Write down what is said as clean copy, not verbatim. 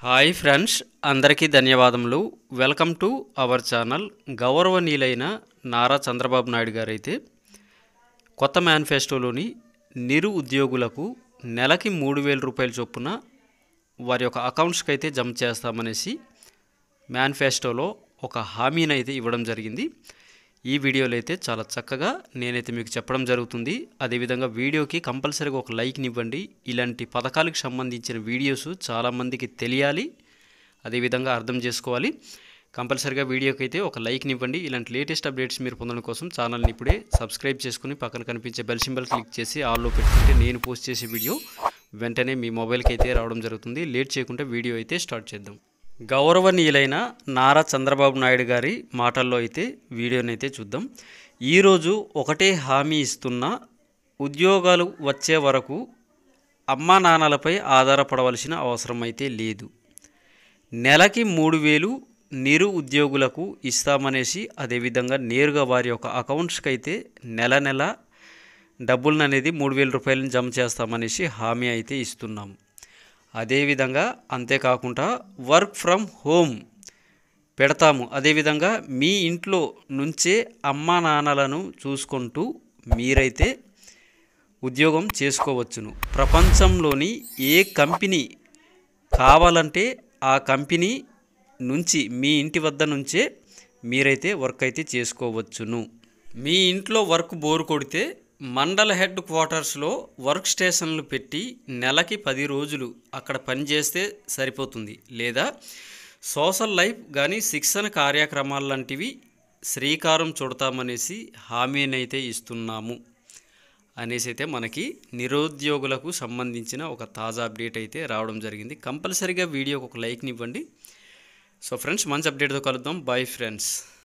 Hi friends, అందరికీ ధన్యవాదములు. Welcome to our channel. గౌరవనీయులైన నారా చంద్రబాబు నాయుడు గారు అయితే కొత్త మేనిఫెస్టోలోని నిరు ఉద్యోగులకు నెలకి 3,000 రూపాయల చొప్పున వారి యొక్క అకౌంట్స్కి అయితే జమ చేస్తామనేసి మేనిఫెస్టోలో ఒక హామీని అయితే ఇవ్వడం జరిగింది. ఈ వీడియోలో అయితే చాలా చక్కగా నేనైతే మీకు చెప్పడం జరుగుతుంది. అదేవిధంగా వీడియోకి కంపల్సరీగా ఒక లైక్ని ఇవ్వండి. ఇలాంటి పథకాలకు సంబంధించిన వీడియోస్ చాలామందికి తెలియాలి, అదేవిధంగా అర్థం చేసుకోవాలి. కంపల్సరీగా వీడియోకి అయితే ఒక లైక్ని ఇవ్వండి. ఇలాంటి లేటెస్ట్ అప్డేట్స్ మీరు పొందడం కోసం ఛానల్ని ఇప్పుడే సబ్స్క్రైబ్ చేసుకుని పక్కన కనిపించే బెల్ సింబల్ క్లిక్ చేసి ఆల్లో పెట్టుకుంటే నేను పోస్ట్ చేసే వీడియో వెంటనే మీ మొబైల్కి అయితే రావడం జరుగుతుంది. లేట్ చేయకుండా వీడియో అయితే స్టార్ట్ చేద్దాం. గౌరవనీయులైన నారా చంద్రబాబు నాయుడు గారి మాటల్లో అయితే వీడియోని అయితే చూద్దాం. ఈరోజు ఒకటే హామీ ఇస్తున్న, ఉద్యోగాలు వచ్చే వరకు అమ్మా నాన్నలపై ఆధారపడవలసిన అవసరం అయితే లేదు. నెలకి 3,000 నిరు ఉద్యోగులకు ఇస్తామనేసి, అదేవిధంగా నేరుగా వారి యొక్క అకౌంట్స్కి అయితే నెల నెల డబ్బులను అనేది 3,000 రూపాయలను జమ చేస్తామనేసి హామీ అయితే ఇస్తున్నాము. అదేవిధంగా అంతేకాకుండా వర్క్ ఫ్రమ్ హోమ్ పెడతాము. అదేవిధంగా మీ ఇంట్లో నుంచే అమ్మా నాన్నలను చూసుకుంటూ మీరైతే ఉద్యోగం చేసుకోవచ్చును. ప్రపంచంలోని ఏ కంపెనీ కావాలంటే ఆ కంపెనీ నుంచి మీ ఇంటి వద్ద నుంచే మీరైతే వర్క్ అయితే చేసుకోవచ్చును. మీ ఇంట్లో వర్క్ బోరు కొడితే మండల హెడ్ క్వార్టర్స్లో వర్క్ స్టేషన్లు పెట్టి నెలకి 10 రోజులు అక్కడ పనిచేస్తే సరిపోతుంది. లేదా సోషల్ లైఫ్ కానీ శిక్షణ కార్యక్రమాలు లాంటివి శ్రీకారం చుడతామనేసి హామీనైతే ఇస్తున్నాము అనేసి అయితే మనకి నిరుద్యోగులకు సంబంధించిన ఒక తాజా అప్డేట్ అయితే రావడం జరిగింది. కంపల్సరీగా వీడియోకి ఒక లైక్ని ఇవ్వండి. సో ఫ్రెండ్స్, మంచి అప్డేట్తో కలుద్దాం. Bye friends.